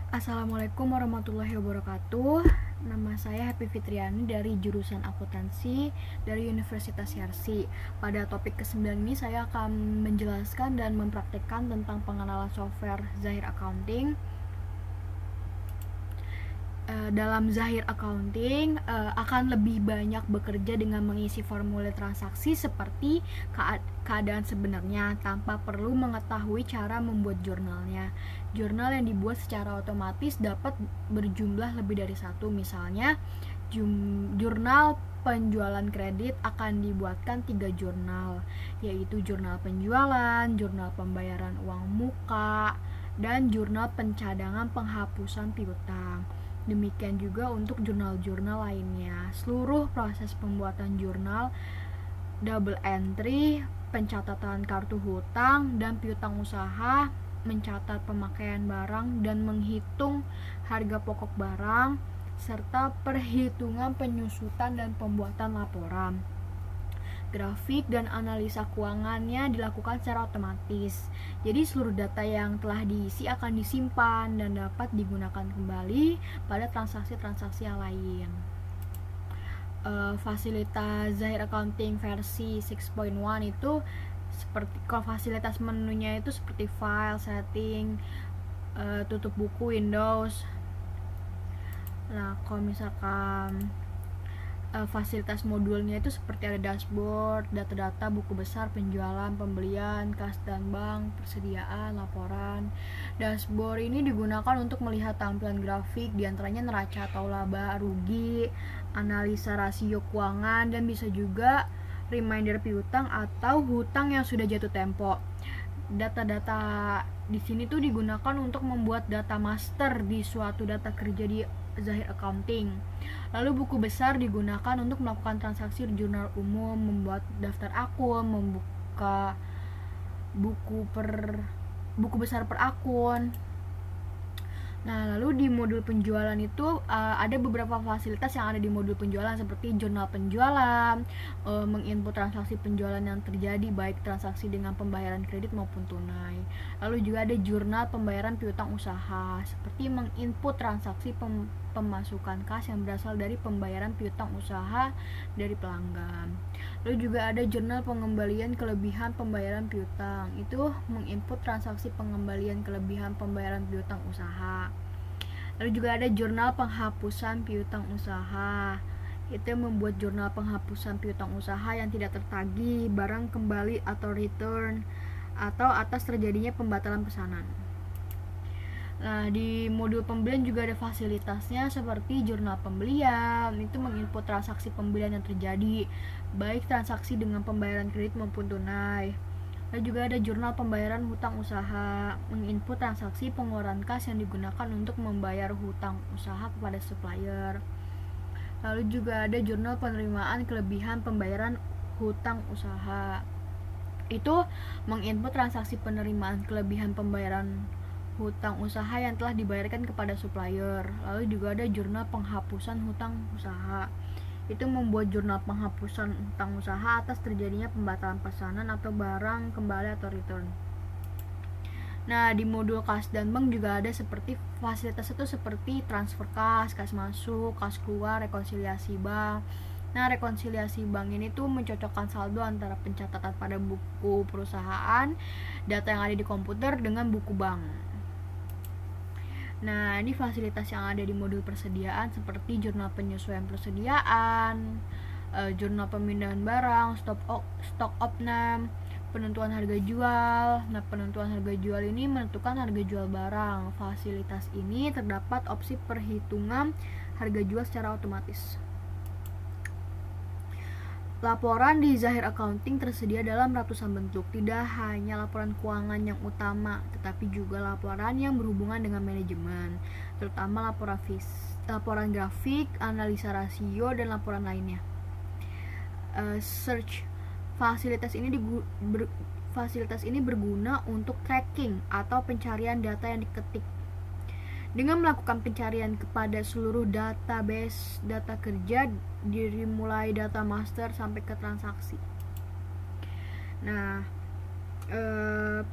Assalamualaikum warahmatullahi wabarakatuh. Nama saya Happy Fitriani dari jurusan akuntansi dari Universitas Yarsi. Pada topik ke-9 ini saya akan menjelaskan dan mempraktekkan tentang pengenalan software Zahir Accounting. Dalam Zahir Accounting akan lebih banyak bekerja dengan mengisi formulir transaksi seperti keadaan sebenarnya tanpa perlu mengetahui cara membuat jurnalnya. Jurnal yang dibuat secara otomatis dapat berjumlah lebih dari satu. Misalnya jurnal penjualan kredit akan dibuatkan 3 jurnal, yaitu jurnal penjualan, jurnal pembayaran uang muka, dan jurnal pencadangan penghapusan piutang. Demikian juga untuk jurnal-jurnal lainnya. Seluruh proses pembuatan jurnal, double entry, pencatatan kartu hutang dan piutang usaha, mencatat pemakaian barang dan menghitung harga pokok barang, serta perhitungan penyusutan dan pembuatan laporan. Grafik dan analisa keuangannya dilakukan secara otomatis. Jadi seluruh data yang telah diisi akan disimpan dan dapat digunakan kembali pada transaksi-transaksi yang lain. Fasilitas Zahir Accounting versi 6.1 itu seperti, kalau fasilitas menunya itu seperti file, setting, tutup buku, Windows. Nah, kalau misalkan fasilitas modulnya itu seperti ada dashboard, data-data, buku besar, penjualan, pembelian, kas dan bank, persediaan, laporan. Dashboard ini digunakan untuk melihat tampilan grafik, diantaranya neraca atau laba rugi, analisa rasio keuangan, dan bisa juga reminder piutang atau hutang yang sudah jatuh tempo. Data-data di sini tuh digunakan untuk membuat data master di suatu data kerja di Zahir Accounting. Lalu buku besar digunakan untuk melakukan transaksi di jurnal umum, membuat daftar akun, membuka buku besar per akun. Nah, lalu di modul penjualan itu ada beberapa fasilitas yang ada di modul penjualan seperti jurnal penjualan, menginput transaksi penjualan yang terjadi baik transaksi dengan pembayaran kredit maupun tunai. Lalu juga ada jurnal pembayaran piutang usaha seperti menginput transaksi pemasukan kas yang berasal dari pembayaran piutang usaha dari pelanggan. Lalu juga ada jurnal pengembalian kelebihan pembayaran piutang, itu menginput transaksi pengembalian kelebihan pembayaran piutang usaha. Lalu juga ada jurnal penghapusan piutang usaha, itu membuat jurnal penghapusan piutang usaha yang tidak tertagih, barang kembali atau return, atau atas terjadinya pembatalan pesanan. Nah, di modul pembelian juga ada fasilitasnya seperti jurnal pembelian, itu menginput transaksi pembelian yang terjadi, baik transaksi dengan pembayaran kredit maupun tunai. Lalu juga ada jurnal pembayaran hutang usaha, menginput transaksi pengeluaran kas yang digunakan untuk membayar hutang usaha kepada supplier. Lalu juga ada jurnal penerimaan kelebihan pembayaran hutang usaha, itu menginput transaksi penerimaan kelebihan pembayaran hutang usaha yang telah dibayarkan kepada supplier. Lalu juga ada jurnal penghapusan hutang usaha, itu membuat jurnal penghapusan hutang usaha atas terjadinya pembatalan pesanan atau barang kembali atau return. Nah, di modul kas dan bank juga ada seperti fasilitas itu seperti transfer kas masuk, kas keluar, rekonsiliasi bank. Nah, rekonsiliasi bank ini tuh mencocokkan saldo antara pencatatan pada buku perusahaan, data yang ada di komputer dengan buku bank. Nah, ini fasilitas yang ada di modul persediaan seperti jurnal penyesuaian persediaan, jurnal pemindahan barang, stok opnam, penentuan harga jual. Nah, penentuan harga jual ini menentukan harga jual barang. Fasilitas ini terdapat opsi perhitungan harga jual secara otomatis. Laporan di Zahir Accounting tersedia dalam ratusan bentuk, tidak hanya laporan keuangan yang utama, tetapi juga laporan yang berhubungan dengan manajemen, terutama laporan grafik, analisa rasio, dan laporan lainnya. Search fasilitas ini berguna untuk tracking atau pencarian data yang diketik. Dengan melakukan pencarian kepada seluruh database data kerja dari mulai data master sampai ke transaksi. Nah,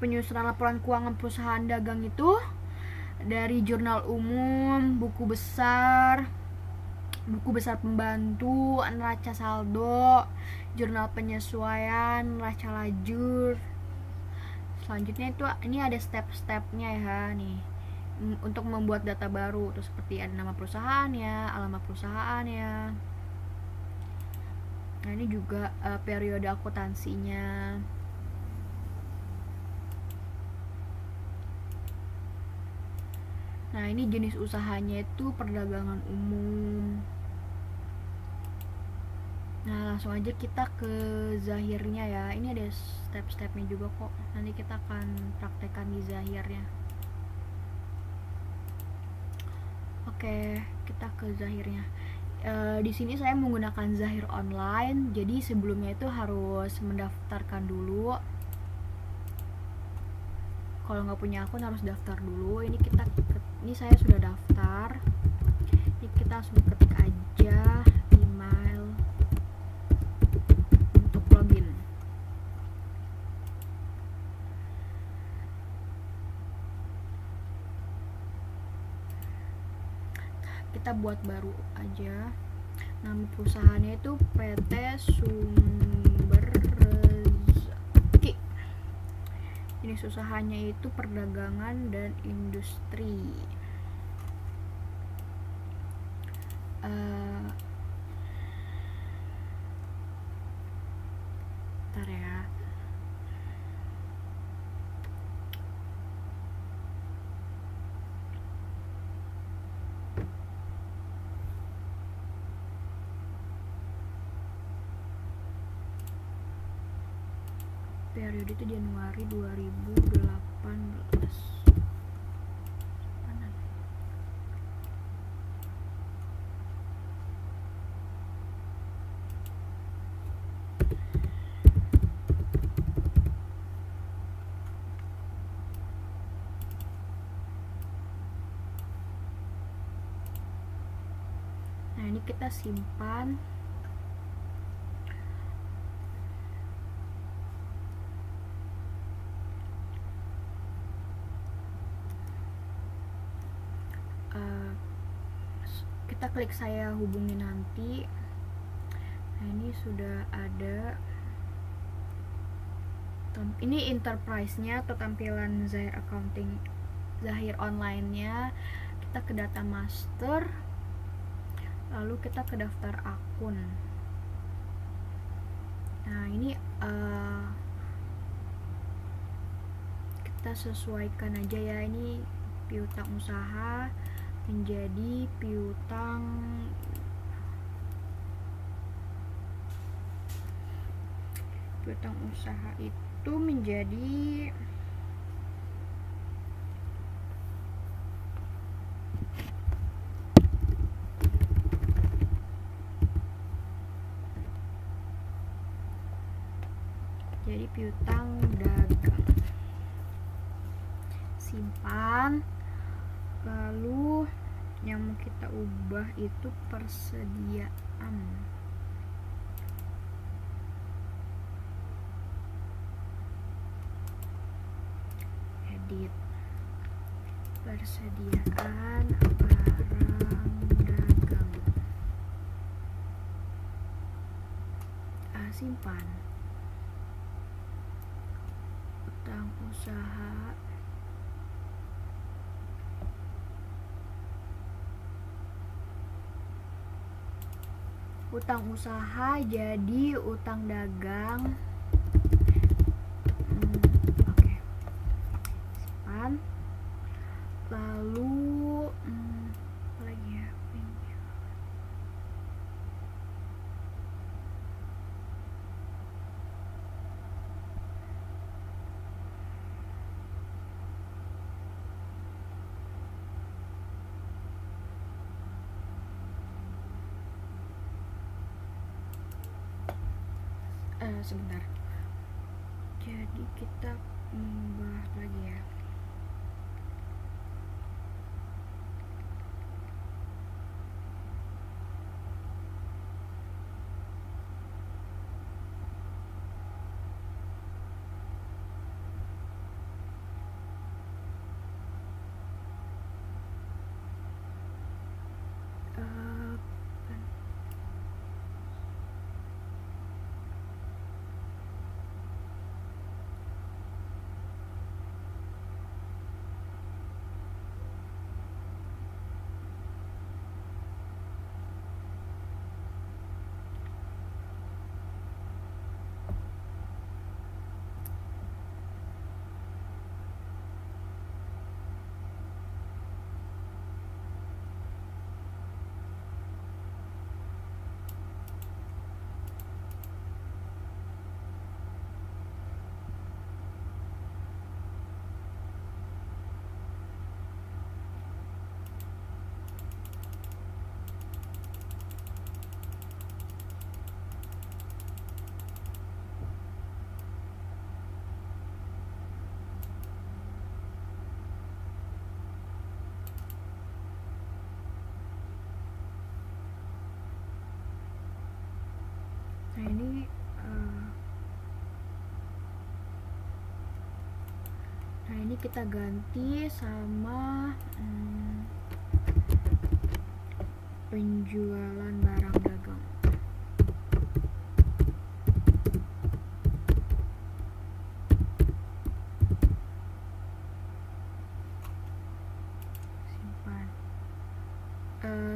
penyusunan laporan keuangan perusahaan dagang itu dari jurnal umum, buku besar pembantu, neraca saldo, jurnal penyesuaian, neraca lajur. Selanjutnya itu ini ada step-stepnya ya nih, untuk membuat data baru tuh, seperti ada nama perusahaannya, alamat perusahaannya. Nah ini juga periode akuntansinya. Nah ini jenis usahanya itu perdagangan umum. Nah langsung aja kita ke zahirnya ya. Ini ada step-stepnya juga kok. Nanti kita akan praktekkan di zahirnya. Oke, kita ke zahirnya. Di sini saya menggunakan zahir online. Jadi sebelumnya itu harus mendaftarkan dulu. Kalau nggak punya akun harus daftar dulu. Ini saya sudah daftar. Ini kita langsung ketik aja email untuk login. Kita buat baru aja. Nama perusahaannya itu PT Sumber Rezeki. Jenis usahanya itu perdagangan dan industri. Bentar ya. Periode itu Januari 2018. Nah ini kita simpan. Kita klik saya hubungi nanti. Nah ini sudah ada. Ini enterprise-nya atau tampilan Zahir accounting, Zahir online-nya. Kita ke data master, lalu kita ke daftar akun. Nah ini kita sesuaikan aja ya. Ini piutang usaha menjadi piutang usaha itu menjadi piutang dagang. Simpan. Lalu yang mau kita ubah itu persediaan. Edit. Persediaan barang dagang. Simpan. Utang usaha. Utang usaha jadi utang dagang. Oke. Simpan. Lalu apa lagi ya? Sebentar. Jadi kita ubah lagi ya. kita ganti sama penjualan barang dagang. Simpan.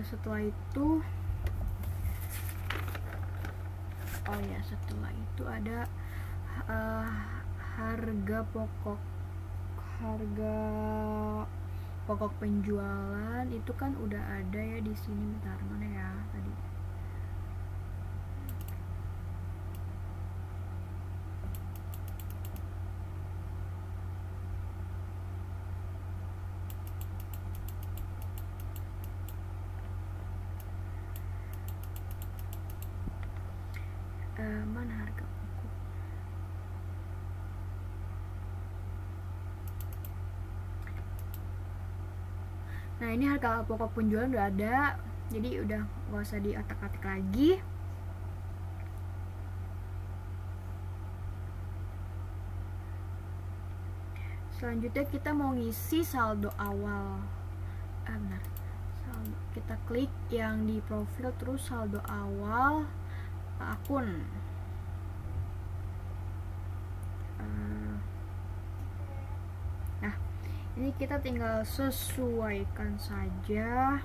Setelah itu ada harga pokok penjualan itu kan udah ada ya di sini. Bentar, mana ya tadi? Mana harga pokok? Nah, ini harga pokok penjualan udah ada, jadi udah gak usah diatak-atik lagi. Selanjutnya kita mau ngisi saldo awal. Benar, saldo. Kita klik yang di profil, terus saldo awal akun. Nah, ini kita tinggal sesuaikan saja.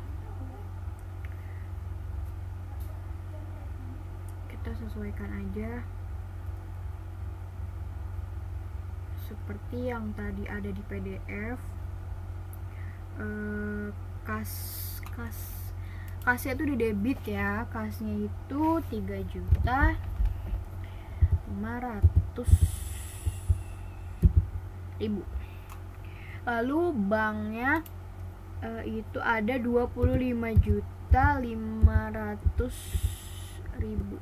Kita sesuaikan aja seperti yang tadi ada di PDF. Kasnya itu di debit ya. Kasnya itu 3.500.000. Lalu banknya itu ada 25.500.000.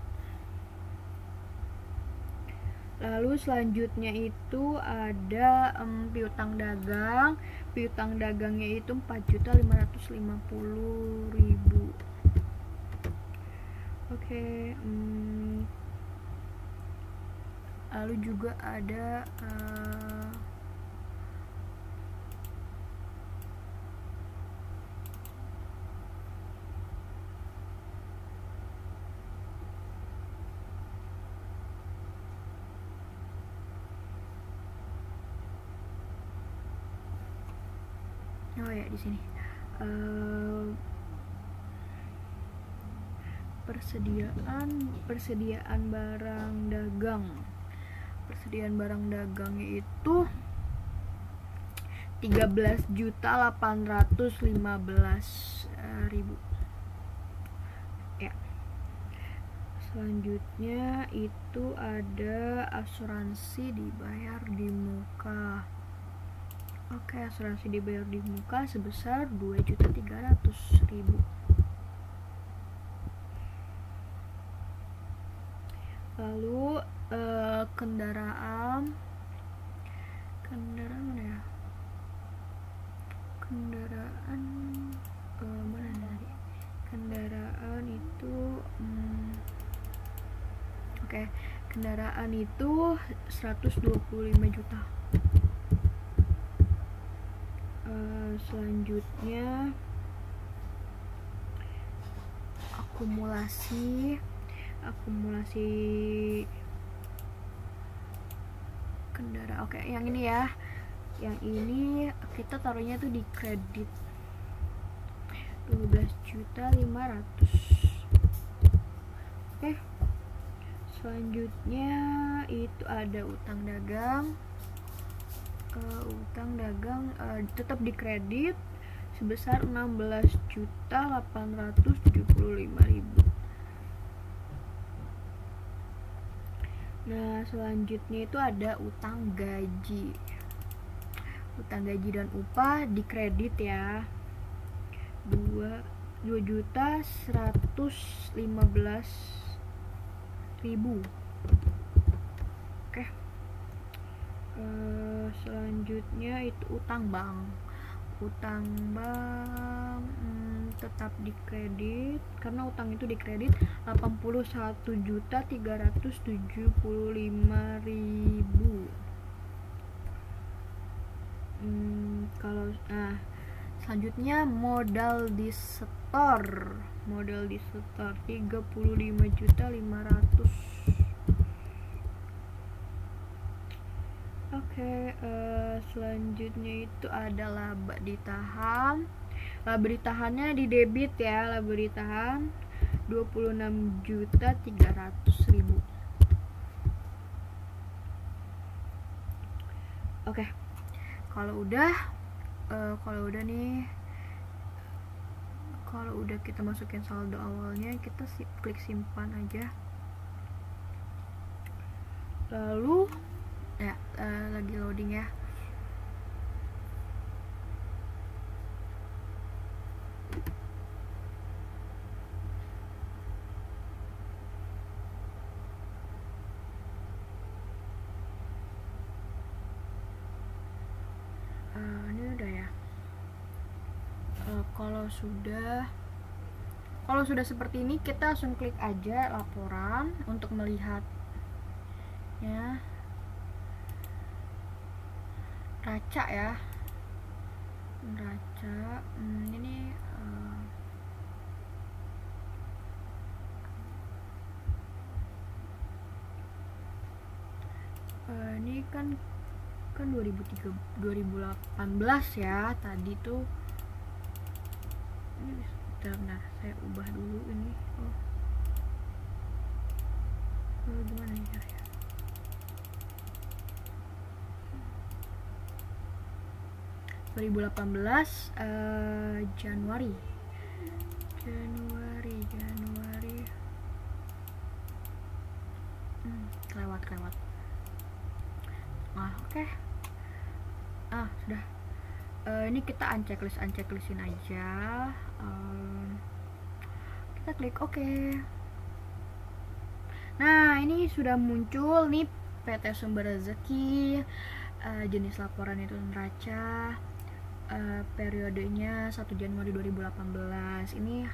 Lalu selanjutnya itu ada piutang dagang. Piutang dagangnya itu 4.550.000. Oke. Lalu juga ada di sini persediaan barang dagang. Persediaan barang dagangnya itu 13.815.000 ya. Selanjutnya itu ada asuransi dibayar di muka. Oke, asuransi dibayar di muka sebesar 2.300.000. Lalu kendaraan mana ya? Kendaraan mana tadi? Kendaraan itu oke, kendaraan itu 125 juta. Selanjutnya akumulasi kendaraan. Oke, yang ini ya. Yang ini kita taruhnya tuh di kredit 12.500.000. Oke. Selanjutnya itu ada utang dagang. Tetap di kredit sebesar 16.875.000. Nah, selanjutnya itu ada utang gaji. Utang gaji dan upah di kredit ya. 2.115.000. Oke. Selanjutnya itu utang bank. Tetap di kredit karena utang itu di kredit 81.375.000. Kalau selanjutnya modal di setor 35.500.000. Oke, selanjutnya itu ada laba ditahan. Laba ditahannya di debit ya, laba ditahan 26.300.000. Oke, kalau udah kita masukin saldo awalnya, kita klik simpan aja. Lalu lagi loading ya. Ini udah ya. Kalau sudah seperti ini, kita langsung klik aja laporan untuk melihatnya. Raca ya, ini ini kan 2018 ya tadi tuh. Ini bentar, saya ubah dulu ini. Gimana ya caranya? Januari. Kelewat. Oke. Sudah. Ini kita unchecklistin aja. Kita klik oke. Nah, ini sudah muncul nih PT Sumber Rezeki, jenis laporan itu neraca, periodenya 1 Januari 2018. Ini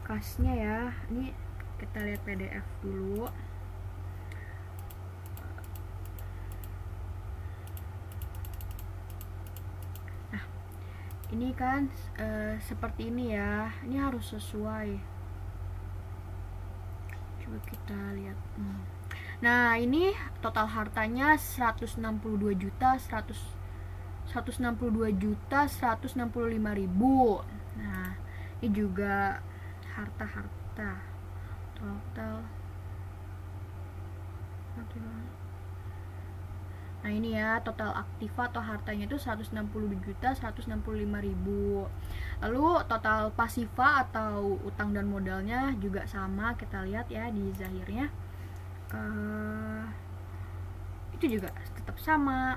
kasnya ya. Ini kita lihat PDF dulu. Nah, ini kan seperti ini ya. Ini harus sesuai. Coba kita lihat. Nah, ini total hartanya 162.165.000. Nah, ini juga harta total. Nah, ini ya total aktiva atau hartanya itu 162.165.000. Lalu total pasiva atau utang dan modalnya juga sama, kita lihat ya di zahirnya. Itu juga tetap sama,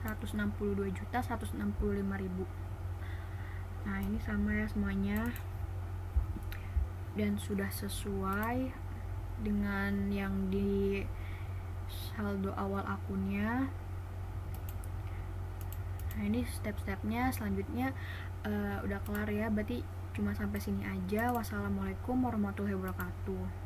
162.165.000. Nah, ini sama ya semuanya, dan sudah sesuai dengan yang di saldo awal akunnya. Nah, ini step-stepnya. Selanjutnya udah kelar ya, berarti cuma sampai sini aja. Wassalamualaikum warahmatullahi wabarakatuh.